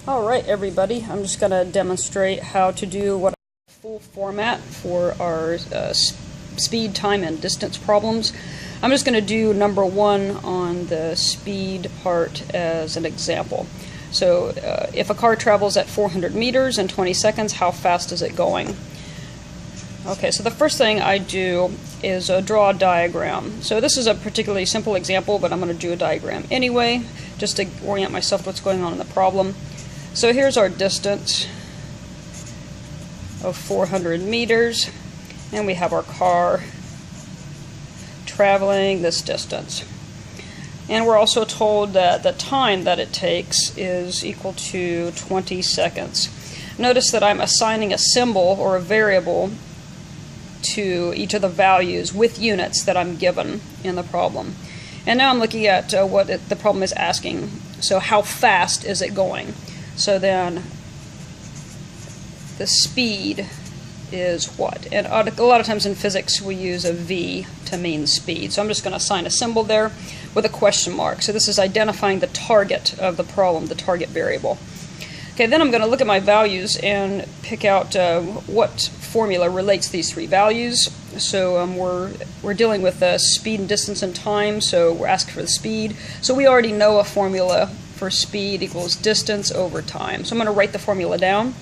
Alright everybody, I'm just going to demonstrate how to do what full format for our speed, time, and distance problems. I'm just going to do number one on the speed part as an example. So if a car travels at 400 meters in 20 seconds, how fast is it going? Okay, so the first thing I do is draw a diagram. So this is a particularly simple example, but I'm going to do a diagram anyway, just to orient myself to what's going on in the problem. So here's our distance of 400 meters, and we have our car traveling this distance. And we're also told that the time that it takes is equal to 20 seconds. Notice that I'm assigning a symbol or a variable to each of the values with units that I'm given in the problem. And now I'm looking at what the problem is asking. So how fast is it going? So then the speed is what? And a lot of times in physics we use a v to mean speed. So I'm just going to assign a symbol there with a question mark. So this is identifying the target of the problem, the target variable. Okay, then I'm going to look at my values and pick out what formula relates these three values. So we're dealing with speed and distance and time, so we're asking for the speed. So we already know a formula for speed equals distance over time. So I'm going to write the formula down,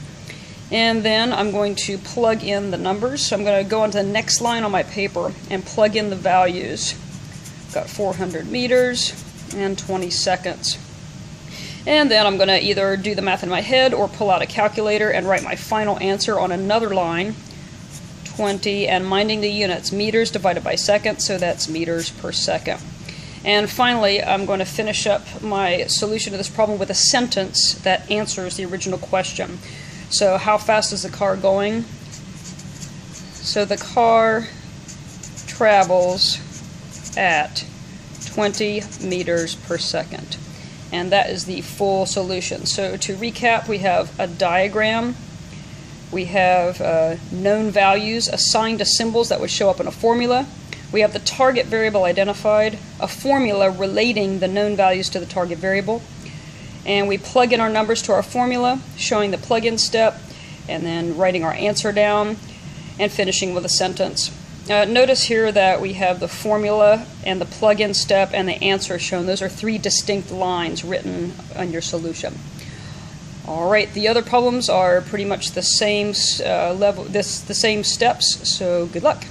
and then I'm going to plug in the numbers. So I'm going to go on to the next line on my paper and plug in the values. I've got 400 meters and 20 seconds. And then I'm going to either do the math in my head or pull out a calculator and write my final answer on another line, 20, and minding the units, meters divided by seconds, so that's meters per second. And finally, I'm going to finish up my solution to this problem with a sentence that answers the original question. So how fast is the car going? So the car travels at 20 meters per second. And that is the full solution. So to recap, we have a diagram, we have known values assigned to symbols that would show up in a formula, we have the target variable identified, a formula relating the known values to the target variable, and we plug in our numbers to our formula, showing the plug-in step, and then writing our answer down, and finishing with a sentence. Notice here that we have the formula and the plug-in step and the answer shown. Those are three distinct lines written on your solution. Alright, the other problems are pretty much the same level, the same steps, so good luck.